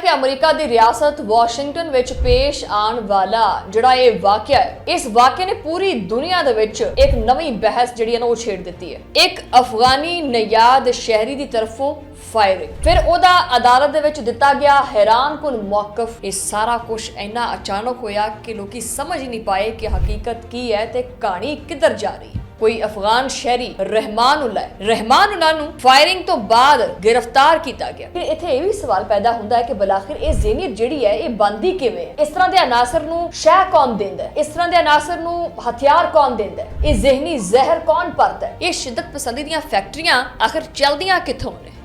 कि अमरीका की रियासत वाशिंगटन विच पेश आने वाला जिहड़ा ये वाकया है, इस वाकये ने पूरी दुनिया दे विच एक नवी बहस जिहड़ी है ना वो छेड़ दी है। एक अफगानी नयाद शहरी की तरफों फायरिंग, फिर ओदा अदालत दे विच दिता गया हैरानकुन मौकफ। ये सारा कुछ इन्ना अचानक होया कि लोग समझ ही नहीं पाए कि हकीकत की है ते कहानी किधर जा रही है। कोई अफगान शहरी रहमानुल्लाह नूं फायरिंग तो बाद गिरफ्तार किया गया। फिर इत्थे ये भी सवाल पैदा होंदा है कि बलाखिर ये ज़हनीत जिहड़ी है ये बनदी किवें है? इस तरह के अनासर नूं शह कौन देंदा है? इस तरह के अनासर नूं हथियार कौन देंदा है? ये ज़हनी जहर कौन भरदा है? ये शिद्दत पसंदी दीयां फैक्ट्रियां आखिर चलदियां कित्थों ने?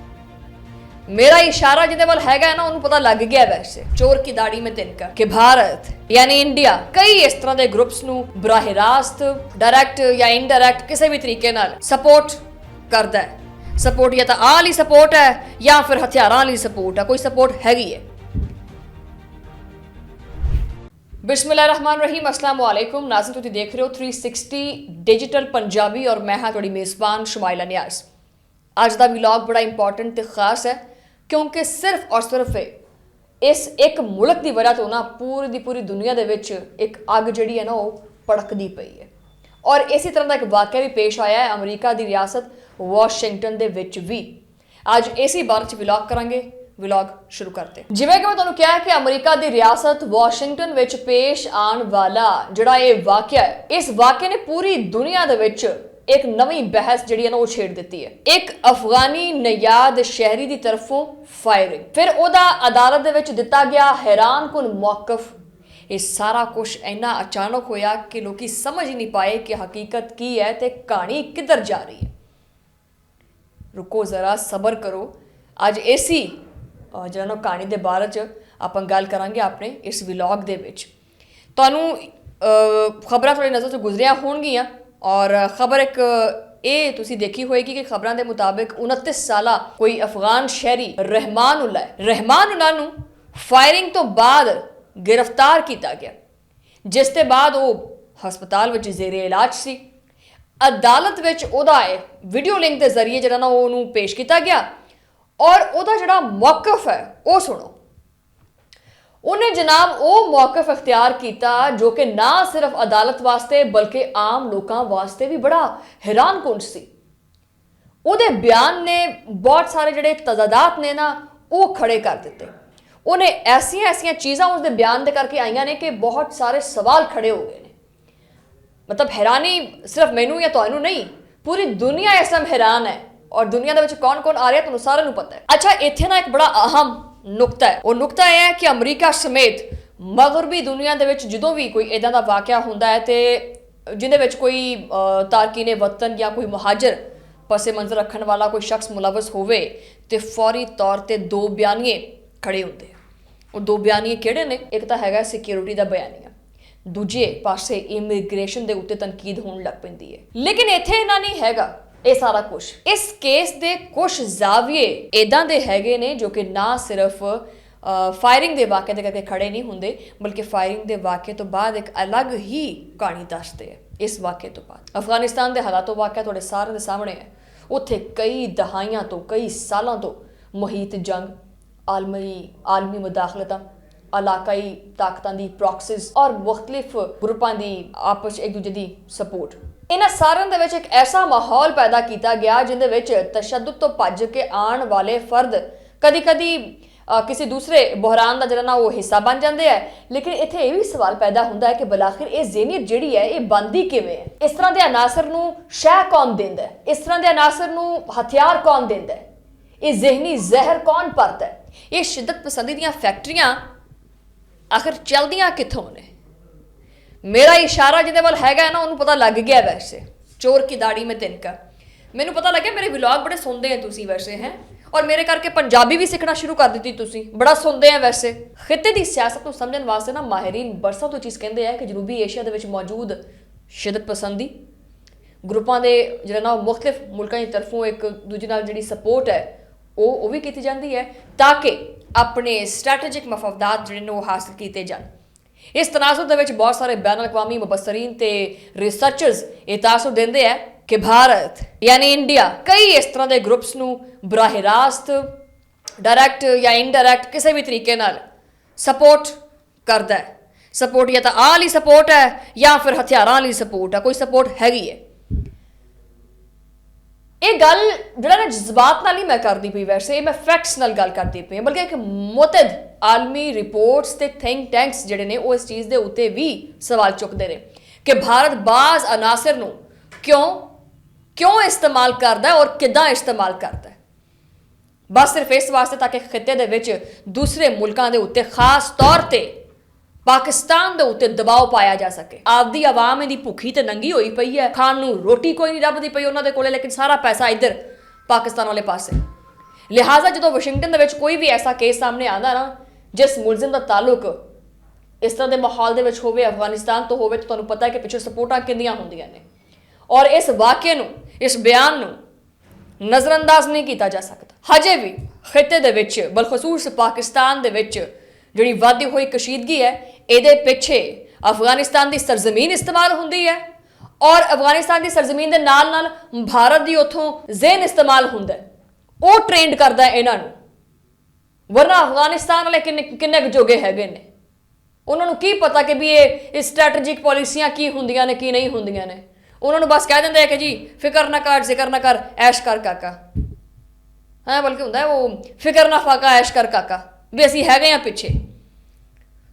मेरा इशारा जिहदे वल हैगा है ना उन्हें पता लग गया वैसे चोर की दाढ़ी में तिनका कि भारत यानी इंडिया कई इस तरह के ग्रुप्स नूं बराह रास्त डायरैक्ट या इनडायरैक्ट किसी भी तरीके नाल सपोर्ट करदा है। सपोर्ट या तो आह वाली सपोर्ट है या फिर हथियारां वाली सपोर्ट है, कोई सपोर्ट हैगी है। बिस्मिल्लाहिर्रहमानिर्रहीम, अस्सलाम वालेकुम नाज़रीन, तुसीं देख रहे हो 360 डिजिटल पंजाबी और मैं हां तुहाडी मेज़बान शुमाइला नियाज़। अज का व्लॉग बड़ा इंपॉर्टेंट ते खास है क्योंकि सिर्फ और सिर्फ इस एक मुल्क की वजह तो ना पूरी दी पूरी दुनिया दे विच एक अग जिहड़ी है ना वो भड़कदी पई है। और इसी तरह का एक वाकया भी पेश आया है अमरीका की रियासत वाशिंगटन दे विच भी। अज इसी बारे च व्लॉग करांगे। व्लॉग शुरू करते हैं। जिवें कि मैं तुहानूं कहा कि अमरीका की रियासत वाशिंगटन विच पेश आने वाला जिहड़ा ये वाकया है, इस वाकये ने पूरी दुनिया दे विच एक नवी बहस जिहड़ी है ना वो छेड़ दी है। एक अफगानी नयाद शहरी की तरफों फायरिंग, फिर ओदा अदालत दे विच दिता गया हैरानकुन मौकफ। ये सारा कुछ इन्ना अचानक होया कि लोग समझ ही नहीं पाए कि हकीकत की है ते कहानी किधर जा रही है। रुको जरा, सबर करो। अज इसी जिहड़ा ना कहानी के बारे च आपां गल करांगे अपने इस व्लॉग दे विच। तुहानूं खबरां थोड़ी नज़र तो गुजरियां होणगियां और खबर एक ये तुसी देखी होएगी कि खबरों के मुताबिक 29 साला कोई अफगान शहरी रहमानुल्लाह नूं फायरिंग तो बाद गिरफ्तार किया गया, जिसके बाद वो हस्पताल विच ज़ेरे इलाज सी। अदालत विच ओदा वीडियो लिंक के जरिए जिहड़ा ना ओनूं पेश किया गया और ओदा जिहड़ा मौकफ है वो सुनो। उन्हें जनाब वो मौकफ अख्तियार किया जो कि ना सिर्फ अदालत वास्ते बल्कि आम लोगों वास्ते भी बड़ा हैरानकुन सी। उहदे बयान ने बहुत सारे जिहड़े तजादात ने ना वो खड़े कर दिते। उन्हें ऐसियां ऐसियां चीज़ां उसके बयान दे करके आईयां ने कि बहुत सारे सवाल खड़े हो गए ने। मतलब हैरानी सिर्फ मैनू या तुहानू नहीं, पूरी दुनिया इस टाइम हैरान है और दुनिया दे विच कौन कौन आ रहा है तुहानू सारिआं नूं पता है। अच्छा, इत्थे ना एक बड़ा अहम नुकता है। वो नुकता यह है कि अमरीका समेत मगरबी दुनिया दे विच जदों भी कोई इदां दा वाकया हुंदा है ते जिहदे विच कोई तारकीने वतन या कोई मुहाजिर पसे मंजर रखने वाला कोई शख्स मुलवस होवे ते फौरी तौर ते दो बयानिए खड़े होंदे। वो दो बयानिए किहड़े ने? एक तां हैगा सिक्योरिटी दा बयानिया, दूजे पासे इमीग्रेशन दे उत्ते तनकीद होण लग पैंदी है। लेकिन इत्थे इन्ना नहीं हैगा। ये सारा कुछ इस केस दे कुछ जाविये इदां दे हैगे ने जो कि ना सिर्फ फायरिंग दे वाक़े दे करके खड़े नहीं होंदे बल्कि फायरिंग दे वाक़े तो बाद एक अलग ही कहानी दसदे हैं। इस वाक़े तो बाद अफगानिस्तान के हालातों वाक़या थोड़े सारे सामने है। उत्थे कई दहाइयां तो कई सालों तो मुहीत जंग, आलमी मुदाखलतां, इलाकाई ताकतां दी प्रॉक्सिस और मुख्तलिफ ग्रुपां दी आपस एक दूजे दी सपोर्ट, इन्हां सारिआं दे विच एक ऐसा माहौल पैदा किया गया जिहदे विच तशद्दुद तो भज के आने वाले फर्द कदी कदी किसी दूसरे बहरान का जिहड़ा ना वो हिस्सा बन जाते हैं। लेकिन इत्थे यह भी सवाल पैदा होंदा है कि बलाखिर ये ज़हनीत जिहड़ी है ये बनदी किवें है? इस तरह के अनासर नूं शह कौन देंदा है? इस तरह के अनासर नूं हथियार कौन देंदा है? ये ज़हनी जहर कौन भरदा है? ये शिद्दत पसंदी दीयां फैक्ट्रियां आखिर चलदियां कित्थों ने? मेरा इशारा जिहदे वल हैगा ना उन्हें पता लग गया वैसे चोर की दाढ़ी में तिनका। मैनू पता लगे मेरे व्लॉग बड़े सुनते हैं तुसी वैसे हैं और मेरे करके पंजाबी भी सीखना शुरू कर दी तुसी, बड़ा सुनते हैं वैसे। खिते की सियासत को समझने वास्ते ना माहिरीन बरसों तो चीज़ कहते हैं कि जनूबी एशिया के मौजूद शिद्दत पसंदी ग्रुपां दे जिहड़ा ना मुख्तलिफ मुल्कां की तरफों एक दूजे नाल जिहड़ी सपोर्ट है वो भी की जाती है ताकि अपने स्ट्रैटेजिक मफादात जिहड़े ने वो हासिल किए जान। इस तनासुर दे विच बहुत सारे बैन अल-अक़वामी मुबसरीन ते रिसर्चर्स ये तासुर देंदे हैं कि भारत यानी इंडिया कई इस तरह के ग्रुप्स नूं बराह रास्त डायरैक्ट या इनडायरैक्ट किसी भी तरीके नाल सपोर्ट करता है। सपोर्ट या तो आह वाली सपोर्ट है या फिर हथियारां वाली सपोर्ट है, कोई सपोर्ट हैगी है। ਇਹ ਗੱਲ ਜਿਹੜਾ ਨਾ ਜਜ਼ਬਾਤ ਨਾਲ ਹੀ ਮੈਂ ਕਰਦੀ ਪਈ, ਵੈਸੇ ਮੈਂ ਫੈਕਟਸ ਨਾਲ ਗੱਲ ਕਰਦੀ ਪਈ ਹਾਂ, ਬਲਕਿ ਇੱਕ ਮੁਤਦ ਆਲਮੀ ਰਿਪੋਰਟਸ ਤੇ ਥਿੰਕ ਟੈਂਕਸ ਜਿਹੜੇ ਨੇ ਉਹ ਇਸ ਚੀਜ਼ ਦੇ ਉੱਤੇ ਵੀ ਸਵਾਲ ਚੁੱਕਦੇ ਨੇ ਕਿ ਭਾਰਤ ਬਾਜ਼ ਅਨਾਸਰ ਨੂੰ ਕਿਉਂ ਇਸਤੇਮਾਲ ਕਰਦਾ ਹੈ ਔਰ ਕਿੱਦਾਂ ਇਸਤੇਮਾਲ ਕਰਦਾ ਹੈ। ਬਸ ਸਿਰਫ ਇਸ ਵਾਸਤੇ ਤਾਂ ਕਿ ਖਿੱਤੇ ਦੇ ਵਿੱਚ ਦੂਸਰੇ ਮੁਲਕਾਂ ਦੇ ਉੱਤੇ ਖਾਸ ਤੌਰ ਤੇ पाकिस्तान ਦੇ ਉੱਤੇ ਦਬਾਅ ਪਾਇਆ ਜਾ ਸਕੇ। ਆਪਦੀ ਆਵਾਮ ਇਹਦੀ ਭੁੱਖੀ ਤੇ ਨੰਗੀ ਹੋਈ ਪਈ ਹੈ, ਖਾਣ ਨੂੰ ਰੋਟੀ ਕੋਈ ਨਹੀਂ ਲੱਭਦੀ ਪਈ ਉਹਨਾਂ ਦੇ ਕੋਲੇ, ਲੇਕਿਨ ਸਾਰਾ ਪੈਸਾ ਇੱਧਰ ਪਾਕਿਸਤਾਨ ਵਾਲੇ ਪਾਸੇ। ਲਿਹਾਜ਼ਾ ਜਦੋਂ ਵਾਸ਼ਿੰਗਟਨ ਦੇ ਵਿੱਚ ਕੋਈ ਵੀ ਐਸਾ ਕੇਸ ਸਾਹਮਣੇ ਆਉਂਦਾ ਨਾ ਜਿਸ ਮੁਲਜ਼ਮ ਦਾ ਤਾਲੁਕ ਇਸ ਤਰ੍ਹਾਂ ਦੇ ਮਾਹੌਲ ਦੇ ਵਿੱਚ ਹੋਵੇ, ਅਫਗਾਨਿਸਤਾਨ ਤੋਂ ਹੋਵੇ, ਤਾਂ ਤੁਹਾਨੂੰ ਪਤਾ ਹੈ ਕਿ ਪਿੱਛੇ ਸਪੋਰਟਾਂ ਕਿੰਨੀਆਂ ਹੁੰਦੀਆਂ ਨੇ। ਔਰ ਇਸ ਵਾਕਿਏ ਨੂੰ, ਇਸ ਬਿਆਨ ਨੂੰ ਨਜ਼ਰਅੰਦਾਜ਼ ਨਹੀਂ ਕੀਤਾ ਜਾ ਸਕਦਾ। ਹਜੇ ਵੀ ਖਿੱਤੇ ਦੇ ਵਿੱਚ, ਬਲਖਸੂਸ ਪਾਕਿਸਤਾਨ ਦੇ ਵਿੱਚ ਜਿਹੜੀ ਵਧਦੀ ਹੋਈ ਕਸ਼ੀਦਗੀ ਹੈ, ਇਹਦੇ ਪਿੱਛੇ ਅਫਗਾਨਿਸਤਾਨ ਦੀ ਸਰਜ਼ਮੀਨ ਇਸਤੇਮਾਲ ਹੁੰਦੀ ਹੈ ਔਰ ਅਫਗਾਨਿਸਤਾਨ ਦੀ ਸਰਜ਼ਮੀਨ ਦੇ ਨਾਲ ਨਾਲ ਭਾਰਤ ਦੀ ਉੱਥੋਂ ਜ਼ੇਨ ਇਸਤੇਮਾਲ ਹੁੰਦਾ ਹੈ। ਉਹ ਟ੍ਰੇਨਡ ਕਰਦਾ ਇਹਨਾਂ ਨੂੰ, ਵਰਨਾ ਅਫਗਾਨਿਸਤਾਨ ਵਾਲੇ ਕਿੰਨੇ ਜੋਗੇ ਹੈਗੇ ਨੇ, ਉਹਨਾਂ ਨੂੰ ਕੀ ਪਤਾ ਕਿ ਵੀ ਇਹ ਸਟ੍ਰੈਟੇਜਿਕ ਪਾਲਿਸੀਆਂ ਕੀ ਹੁੰਦੀਆਂ ਨੇ ਕੀ ਨਹੀਂ ਹੁੰਦੀਆਂ ਨੇ। ਉਹਨਾਂ ਨੂੰ ਬਸ ਕਹਿ ਦਿੰਦੇ ਆ ਕਿ ਜੀ ਫਿਕਰ ਨਾ ਕਰ, ਜ਼ਿਕਰ ਨਾ ਕਰ, ਐਸ਼ ਕਰ ਕਾਕਾ। ਹਾਂ, ਬਲਕਿ ਹੁੰਦਾ ਉਹ ਫਿਕਰ ਨਾ ਫਾਕਾ, ਐਸ਼ ਕਰ ਕਾਕਾ, ਵੀ ਅਸੀਂ ਹੈਗੇ ਆ ਪਿੱਛੇ।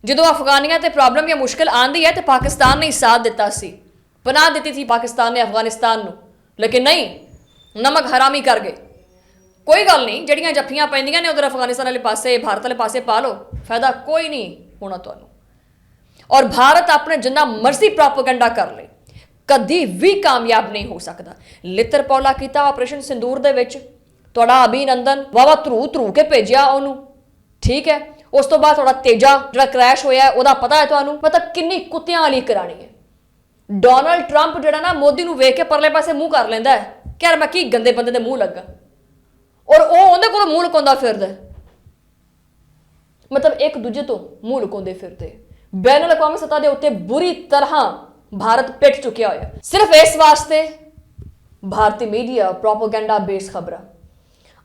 ਜਦੋਂ ਅਫਗਾਨੀਆਂ ਤੇ ਪ੍ਰੋਬਲਮ ਜਾਂ ਮੁਸ਼ਕਿਲ ਆਉਂਦੀ ਹੈ ਤੇ ਪਾਕਿਸਤਾਨ ਨੇ ਸਾਥ ਦਿੱਤਾ ਸੀ, ਪਨਾਹ ਦਿੱਤੀ ਸੀ ਪਾਕਿਸਤਾਨ ਨੇ ਅਫਗਾਨਿਸਤਾਨ ਨੂੰ, ਲੇਕਿਨ ਨਹੀਂ, ਨਮਕ ਹਰਾਮੀ ਕਰ ਗਏ। ਕੋਈ ਗੱਲ ਨਹੀਂ, ਜਿਹੜੀਆਂ ਜੱਫੀਆਂ ਪੈਂਦੀਆਂ ਨੇ ਉਧਰ ਅਫਗਾਨਿਸਤਾਨ ਵਾਲੇ ਪਾਸੇ, ਭਾਰਤ ਵਾਲੇ ਪਾਸੇ ਪਾ ਲਓ, ਫਾਇਦਾ ਕੋਈ ਨਹੀਂ ਹੋਣਾ ਤੁਹਾਨੂੰ। ਔਰ ਭਾਰਤ ਆਪਣੇ ਜਿੰਨਾ ਮਰਜ਼ੀ ਪ੍ਰੋਪੇਗੈਂਡਾ ਕਰ ਲੇ, ਕਦੀ ਵੀ ਕਾਮਯਾਬ ਨਹੀਂ ਹੋ ਸਕਦਾ। ਲਿੱਤਰ ਪੌਲਾ ਕੀਤਾ ਆਪਰੇਸ਼ਨ ਸਿੰਦੂਰ ਦੇ ਵਿੱਚ, ਤੁਹਾਡਾ ਅਭਿਨੰਦਨ ਵਾਵਾ ਧਰੂ ਕੇ ਭੇਜਿਆ ਉਹਨੂੰ, ਠੀਕ ਹੈ। ਉਸ ਤੋਂ ਬਾਅਦ ਤੁਹਾਡਾ ਤੇਜਾ ਜਿਹੜਾ ਕ੍ਰੈਸ਼ ਹੋਇਆ ਉਹਦਾ ਪਤਾ ਹੈ ਤੁਹਾਨੂੰ, ਮਤਲਬ ਕਿੰਨੀ ਕੁੱਤਿਆਂ ਵਾਲੀ ਕਰਾਣੀ ਹੈ। ਡੋਨਲਡ ਟਰੰਪ ਜਿਹੜਾ ਨਾ ਮੋਦੀ ਨੂੰ ਵੇਖ ਕੇ ਪਰਲੇ ਪਾਸੇ ਮੂੰਹ ਕਰ ਲੈਂਦਾ ਹੈ ਕਿ ਯਾਰ ਮੈਂ ਕੀ ਗੰਦੇ ਬੰਦੇ ਦੇ ਮੂੰਹ ਲੱਗਾ, ਔਰ ਉਹ ਉਹਦੇ ਕੋਲ ਮੂੰਹ ਲੁਕਾਉਂਦਾ ਫਿਰਦਾ, ਮਤਲਬ ਇੱਕ ਦੂਜੇ ਤੋਂ ਮੂੰਹ ਲੁਕਾਉਂਦੇ ਫਿਰਦੇ। ਬੈਨ ਅਲ-ਅਕਵਾਮੀ ਸਤਹ ਦੇ ਉੱਤੇ ਬੁਰੀ ਤਰ੍ਹਾਂ ਭਾਰਤ ਪਿੱਟ ਚੁੱਕਿਆ ਹੋਇਆ, ਸਿਰਫ ਇਸ ਵਾਸਤੇ ਭਾਰਤੀ ਮੀਡੀਆ ਪ੍ਰੋਪੇਗੈਂਡਾ ਬੇਸ ਖਬਰਾਂ,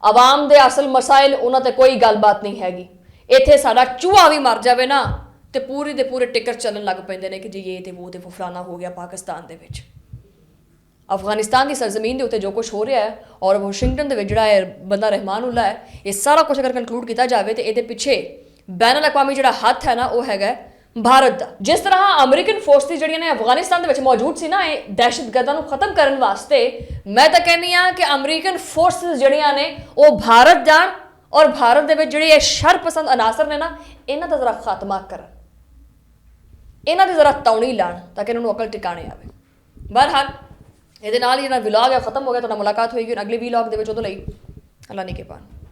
ਆਵਾਮ ਦੇ ਅਸਲ ਮਸਾਇਲ ਉਹਨਾਂ ਤੇ ਕੋਈ ਗੱਲਬਾਤ ਨਹੀਂ ਹੈਗੀ। ਇੱਥੇ ਸਾਡਾ ਚੂਹਾ ਵੀ ਮਰ ਜਾਵੇ ਨਾ ਤੇ ਪੂਰੀ ਦੇ ਪੂਰੇ ਟਿਕਰ ਚੱਲਣ ਲੱਗ ਪੈਂਦੇ ਨੇ ਕਿ ਜੀ ਇਹ ਤੇ ਉਹ ਤੇ ਫਲਾਨਾ ਹੋ ਗਿਆ ਪਾਕਿਸਤਾਨ ਦੇ ਵਿੱਚ। ਅਫਗਾਨਿਸਤਾਨ ਦੀ ਸਰਜ਼ਮੀਨ ਦੇ ਉੱਤੇ ਜੋ ਕੁਝ ਹੋ ਰਿਹਾ ਹੈ ਔਰ ਵਾਸ਼ਿੰਗਟਨ ਦੇ ਵਿੱਚ ਜਿਹੜਾ ਹੈ ਬੰਦਾ ਰਹਿਮਾਨੁੱਲਾ ਹੈ, ਇਹ ਸਾਰਾ ਕੁਝ ਅਗਰ ਕਨਕਲੂਡ ਕੀਤਾ ਜਾਵੇ ਤੇ ਇਹਦੇ ਪਿੱਛੇ ਬੈਨ ਅਲ-ਅਕਵਾਮੀ ਜਿਹੜਾ ਹੱਥ ਹੈ ਨਾ ਉਹ ਹੈਗਾ ਭਾਰਤ ਦਾ। ਜਿਸ ਤਰ੍ਹਾਂ ਅਮਰੀਕਨ ਫੋਰਸਿਸ ਜਿਹੜੀਆਂ ਨੇ ਅਫਗਾਨਿਸਤਾਨ ਦੇ ਵਿੱਚ ਮੌਜੂਦ ਸੀ ਨਾ ਇਹ ਦਹਿਸ਼ਤਗਰਦਾਂ ਨੂੰ ਖਤਮ ਕਰਨ ਵਾਸਤੇ, ਮੈਂ ਤਾਂ ਕਹਿੰਦੀ ਹਾਂ ਕਿ ਅਮਰੀਕਨ ਫੋਰਸਿਸ ਜਿਹੜੀਆਂ ਨੇ ਉਹ ਭਾਰਤ ਜਾਣ ਔਰ ਭਾਰਤ ਦੇ ਵਿੱਚ ਜਿਹੜੇ ਇਹ ਸ਼ਰਪਸੰਦ ਅਨਾਸਰ ਨੇ ਨਾ ਇਹਨਾਂ ਦਾ ਜ਼ਰਾ ਖਾਤਮਾ ਕਰਨ, ਇਹਨਾਂ ਦੀ ਜ਼ਰਾ ਤੌਣੀ ਲਾਣ ਤਾਂ ਕਿ ਇਹਨਾਂ ਨੂੰ ਅਕਲ ਟਿਕਾਣੇ ਆਵੇ। ਬਹਰਹਾਲ ਇਹਦੇ ਨਾਲ ਹੀ ਜਿਹੜਾ ਵਲੌਗ ਹੈ ਖਤਮ ਹੋ ਗਿਆ। ਤੁਹਾਡਾ ਮੁਲਾਕਾਤ ਹੋਏਗੀ ਅਗਲੇ ਵਲੌਗ ਦੇ ਵਿੱਚ, ਉਦੋਂ ਲਈ ਅੱਲਾ ਨੇ ਕਿਰਪਾ।